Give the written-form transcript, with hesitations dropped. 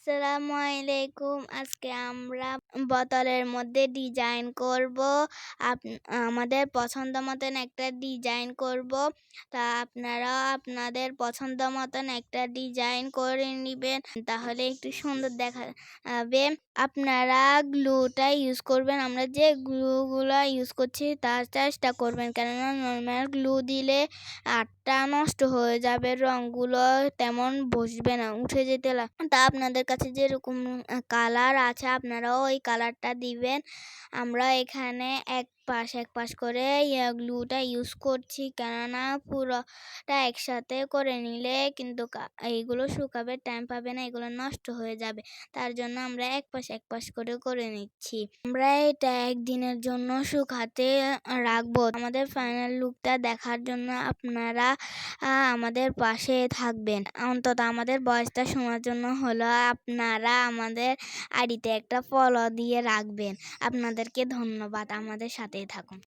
আসসালামু আলাইকুম। আজকে আমরা বোতলের মধ্যে ডিজাইন করব। আমাদের পছন্দ মতন একটা ডিজাইন করব। তা আপনারাও আপনাদের পছন্দ মতন একটা ডিজাইন করে নিবেন, তাহলে একটু সুন্দর দেখাবে। আপনারা গ্লুটা ইউজ করবেন। আমরা যে গ্লুগুলো ইউজ করছি তার চেষ্টা করবেন, কেননা নর্মাল গ্লু দিলে আর্টটা নষ্ট হয়ে যাবে, রঙগুলো তেমন বসবে না, উঠে যেতে তা আপনাদের কাছে যেরকম কালার আছে আপনারাও ওই কালারটা দিবেন। আমরা এখানে এক পাশ করে গ্লুটা ইউজ করছি, কেননা পুরোটা একসাথে করে নিলে কিন্তু এইগুলো শুকাবে টাইম পাবে না, এগুলো নষ্ট হয়ে যাবে। তার জন্য আমরা এক পাশ করে নিচ্ছি। আমরা এটা একদিনের জন্য শুকাতে রাখবো। আমাদের ফাইনাল লুকটা দেখার জন্য আপনারা আমাদের পাশে থাকবেন। অন্তত আমাদের ভয়েসটা শোনার জন্য হলো আপনারা আমাদের আইডিতে একটা ফলো দিয়ে রাখবেন। আপনাদেরকে ধন্যবাদ, আমাদের সাথেই থাকুন।